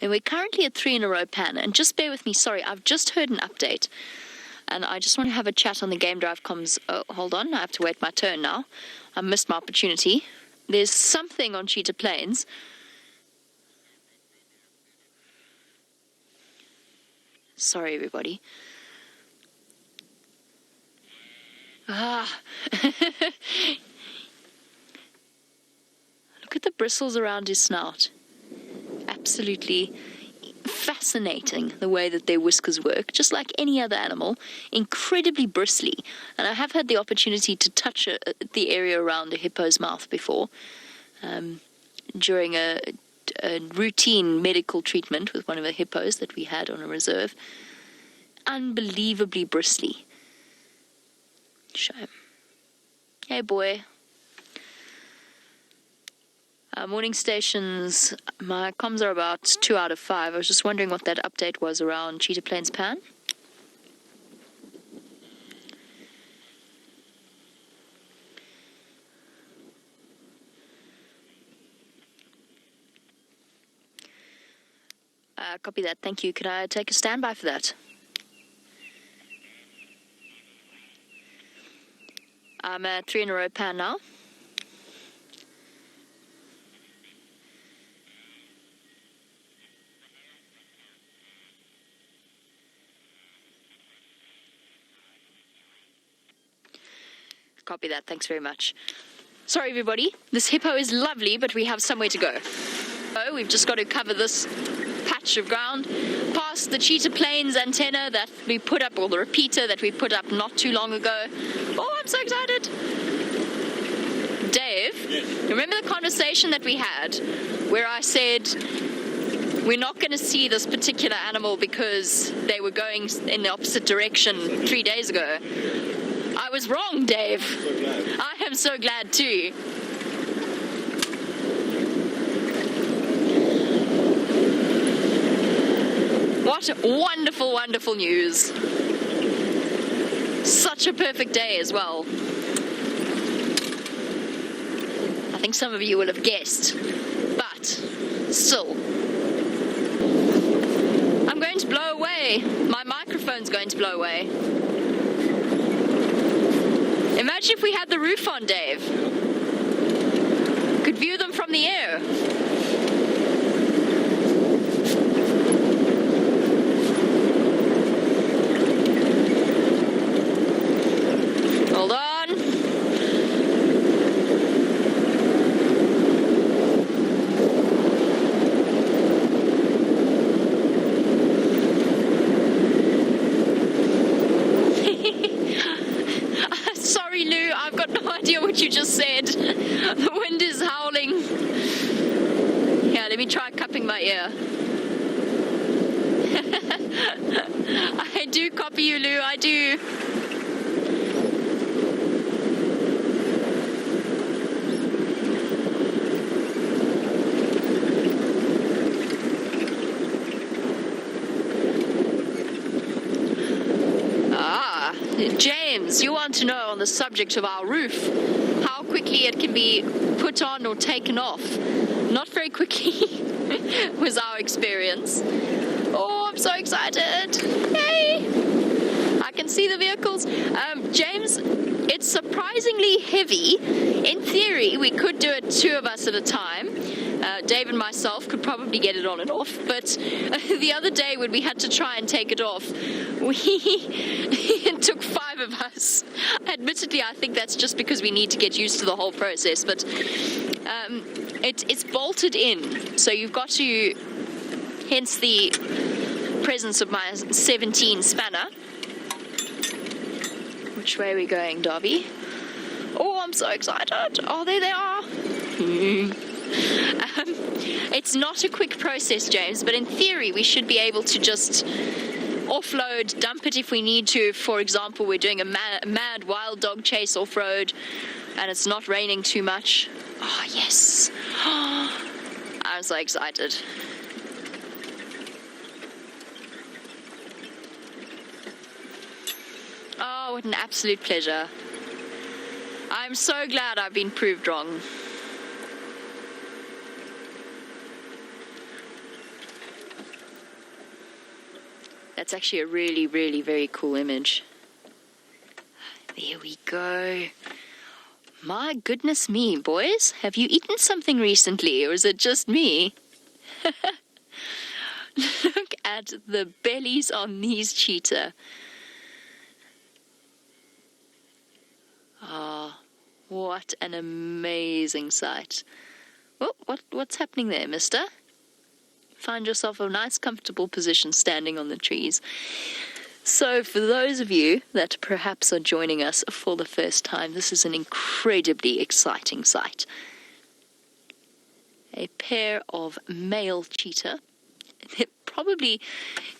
And we're currently at 3 in a row pan. And just bear with me, sorry, I've just heard an update. And I just want to have a chat on the Game Drive comms. Oh, hold on, I have to wait my turn now. I missed my opportunity. There's something on Cheetah Plains. Sorry, everybody. Look at the bristles around his snout. Absolutely fascinating the way that their whiskers work, just like any other animal, incredibly bristly. And I have had the opportunity to touch the area around a hippo's mouth before, during a routine medical treatment with one of the hippos that we had on a reserve. Unbelievably bristly. Shame. Hey boy. Morning stations, my comms are about 2 out of 5. I was just wondering what that update was around Cheetah Plains Pan. Copy that, thank you. Could I take a standby for that? I'm at 3 in a row pan now. Copy that, thanks very much. Sorry everybody, this hippo is lovely, but we have somewhere to go. So we've just got to cover this patch of ground, past the Cheetah Plains antenna that we put up, or the repeater that we put up not too long ago. Oh, I'm so excited. Dave, yes. Remember the conversation that we had where I said we're not going to see this particular animal because they were going in the opposite direction 3 days ago? I was wrong, Dave. I am so glad too. What wonderful, wonderful news. Such a perfect day as well. I think some of you will have guessed, but still. I'm going to blow away. My microphone's going to blow away. Imagine if we had the roof on, Dave. Could view them from the air. Hold on. Sorry, Lou, I've got no idea what you just said. The wind is howling. Yeah, let me try cupping my ear. I do copy you, Lou, I do. James, you want to know on the subject of our roof, how quickly it can be put on or taken off. Not very quickly was our experience. Oh, I'm so excited. Yay! I can see the vehicles. James, it's surprisingly heavy. In theory, we could do it 2 of us at a time. Dave and myself could probably get it on and off, but the other day when we had to try and take it off, it took 5 of us. Admittedly, I think that's just because we need to get used to the whole process, but it's bolted in, so you've got to, hence the presence of my 17 spanner. Which way are we going, Darby? Oh, I'm so excited. Oh, there they are. It's not a quick process, James, but in theory we should be able to just offload, dump it if we need to. For example, we're doing a mad wild dog chase off-road and it's not raining too much. Oh, yes. I'm so excited. Oh, what an absolute pleasure. I'm so glad I've been proved wrong. That's actually a really, really very cool image. There we go. My goodness me, boys. Have you eaten something recently, or is it just me? Look at the bellies on these cheetah. Ah, what an amazing sight. Oh, what's happening there, mister? Find yourself a nice, comfortable position standing on the trees. So for those of you that perhaps are joining us for the first time, this is an incredibly exciting sight. A pair of male cheetah. They're probably,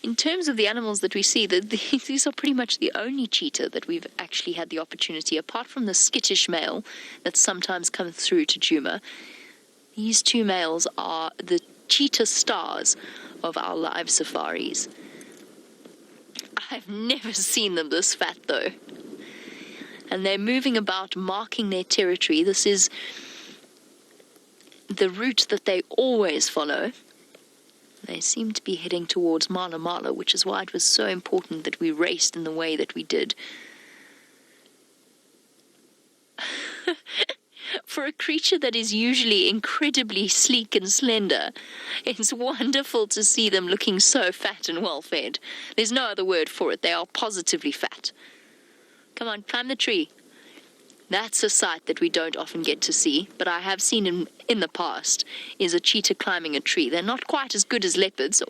in terms of the animals that we see, these are pretty much the only cheetah that we've actually had the opportunity, apart from the skittish male that sometimes comes through to Djuma. These two males are the cheetah stars of our live safaris. I've never seen them this fat, though. And they're moving about, marking their territory. This is the route that they always follow. They seem to be heading towards Mala Mala, which is why it was so important that we raced in the way that we did. For a creature that is usually incredibly sleek and slender, it's wonderful to see them looking so fat and well-fed. There's no other word for it. They are positively fat. Come on, climb the tree. That's a sight that we don't often get to see, but I have seen in the past, is a cheetah climbing a tree. They're not quite as good as leopards,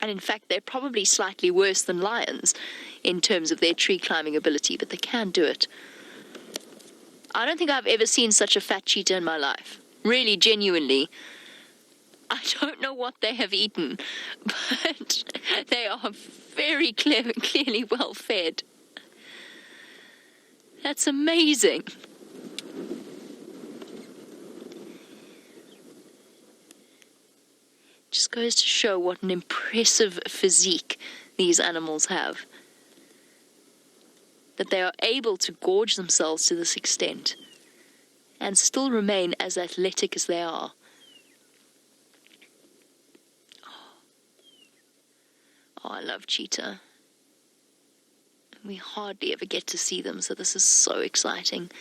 and in fact, they're probably slightly worse than lions in terms of their tree climbing ability, but they can do it. I don't think I've ever seen such a fat cheetah in my life. Really, genuinely. I don't know what they have eaten, but they are very clearly well fed. That's amazing. Just goes to show what an impressive physique these animals have. That they are able to gorge themselves to this extent and still remain as athletic as they are. Oh, I love cheetah. We hardly ever get to see them, so this is so exciting.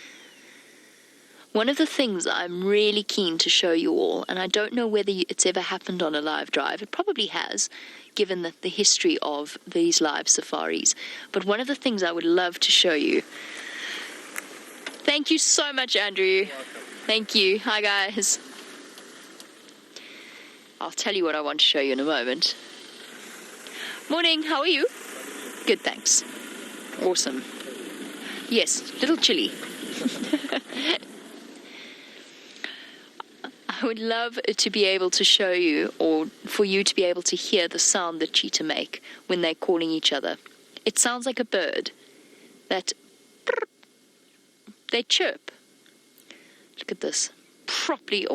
One of the things I'm really keen to show you all, and I don't know whether it's ever happened on a live drive, it probably has, given the history of these live safaris, but one of the things I would love to show you. Thank you so much, Andrew. You're welcome. Thank you. Hi, guys. I'll tell you what I want to show you in a moment. Morning, how are you? Good, thanks. Awesome. Yes, little chilly. I would love to be able to show you, or for you to be able to hear the sound that cheetah make when they're calling each other. It sounds like a bird. That they chirp. Look at this. Properly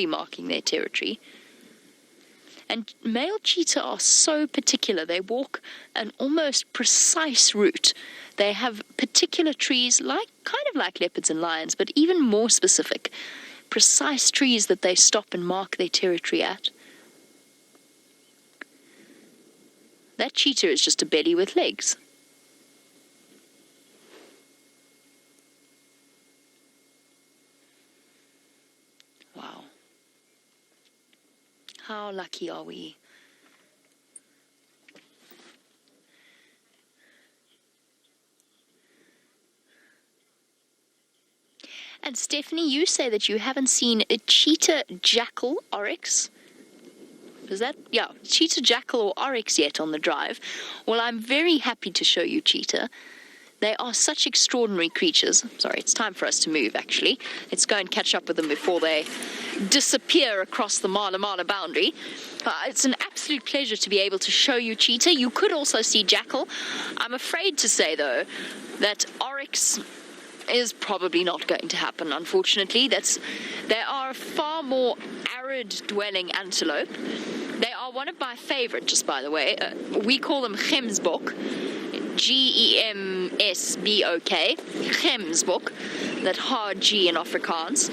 marking their territory. And male cheetah are so particular. They walk an almost precise route. They have particular trees, kind of like leopards and lions, but even more specific. Precise trees that they stop and mark their territory at. That cheetah is just a belly with legs. Wow. How lucky are we? And Stephanie, you say that you haven't seen a cheetah jackal oryx. Is that, yeah, cheetah jackal or oryx yet on the drive? Well, I'm very happy to show you cheetah. They are such extraordinary creatures. Sorry, it's time for us to move, actually. Let's go and catch up with them before they disappear across the Mala Mala boundary. It's an absolute pleasure to be able to show you cheetah. You could also see jackal. I'm afraid to say, though, that oryx is probably not going to happen, unfortunately. They are far more arid-dwelling antelope. They are one of my favorite, just by the way. We call them gemsbok. Gemsbok. Gemsbok. That hard G in Afrikaans.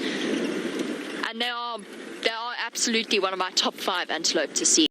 And they are absolutely one of my top 5 antelope to see.